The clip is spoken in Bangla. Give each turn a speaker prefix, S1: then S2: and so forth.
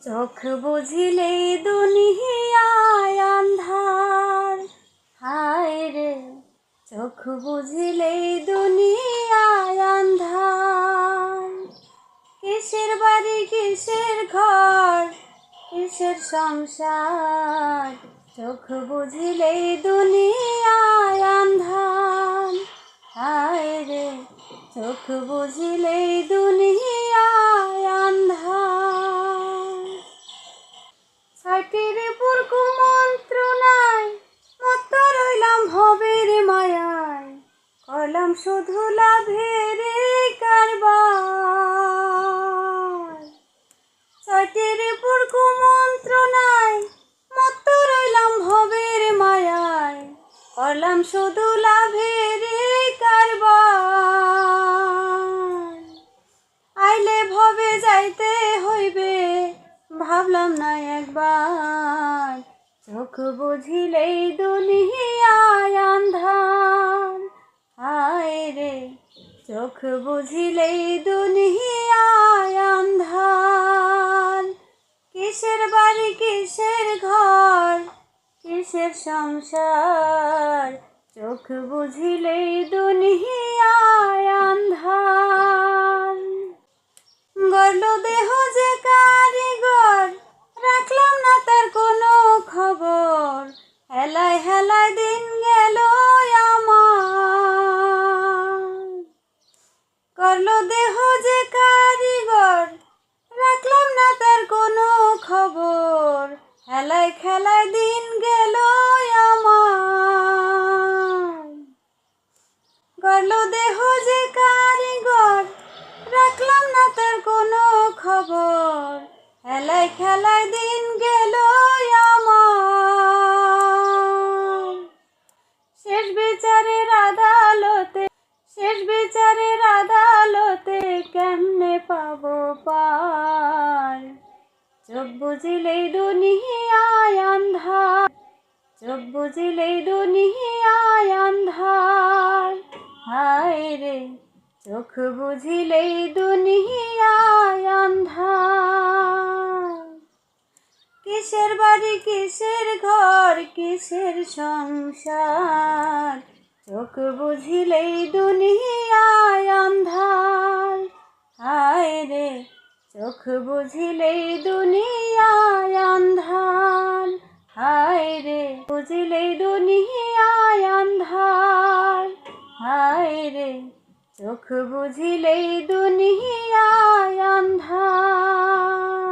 S1: চোখ বুঝিলেই দুনিয়ায় আন্ধার। হায় রে, চোখ বুঝিলেই দুনিয়ায় আন্ধার। কিসের বাড়ি, কিসের ঘর, কিসের সংসার, চোখ বুঝিলেই দুনিয়ায় আন্ধার। হায় রে, চোখ বুঝিলেই দুনিয়ায় আন্ধার। ছয়টির উপর কুমন্ত্রণায় মত্ত রইলাম ভবের মায়ায়, করলাম শুধু লাভের কারবার। ছয়টির উপর কুমন্ত্রণায় মত্ত রইলাম ভবের মায়ায়, করলাম শুধু লাভের কারবার। আইলে ভবে যাইতে হইবে, ভাবলাম না একবার, চোখ বুঝিলেই দুনিয়ায় আন্ধার। হায় রে, চোখ বুঝিলেই দুনিয়ায় আন্ধার। কিসের বাড়ি, কিসের ঘর, কিসের সংসার, চোখ বুঝিলেই দুনিয়ায় আন্ধার। গড়ল দেহ যে কারিগর, রাখলাম না তার কোনো খবর, হেলায় হেলায় দিন গেল আমার। গড়ল দেহ যে কারিগর, রাখলাম না তার কোনো খবর, হেলায় খেলায় দিন গেল আমার। গড়ল দেহ যে কারিগর, রাখলাম না তার কোনো খবর, হেলায় খেলায় দিন গেল আমার। শেষ বিচারের আদালতে, শেষ বিচারের আদালতে কেমনে পাবো পার, চোখ বুঝিলেই দুনিয়ায় আন্ধার। চোখ বুঝিলেই দুনিয়ায় আন্ধার। হায় রে, চোখ বুঝিলেই দুনিয়ায় আন্ধার। কিসের বাড়ি, কিসের ঘর, কিসের সংসার, চোখ বুঝিলেই দুনিয়ায় আন্ধার। হায় রে, চোখ বুঝিলেই দুনিয়ায় আন্ধার। হায় রে, বুঝিলেই দুনিয়ায় আন্ধার। হায় রে, চোখ বুঝিলেই দুনিয়ায় আন্ধার।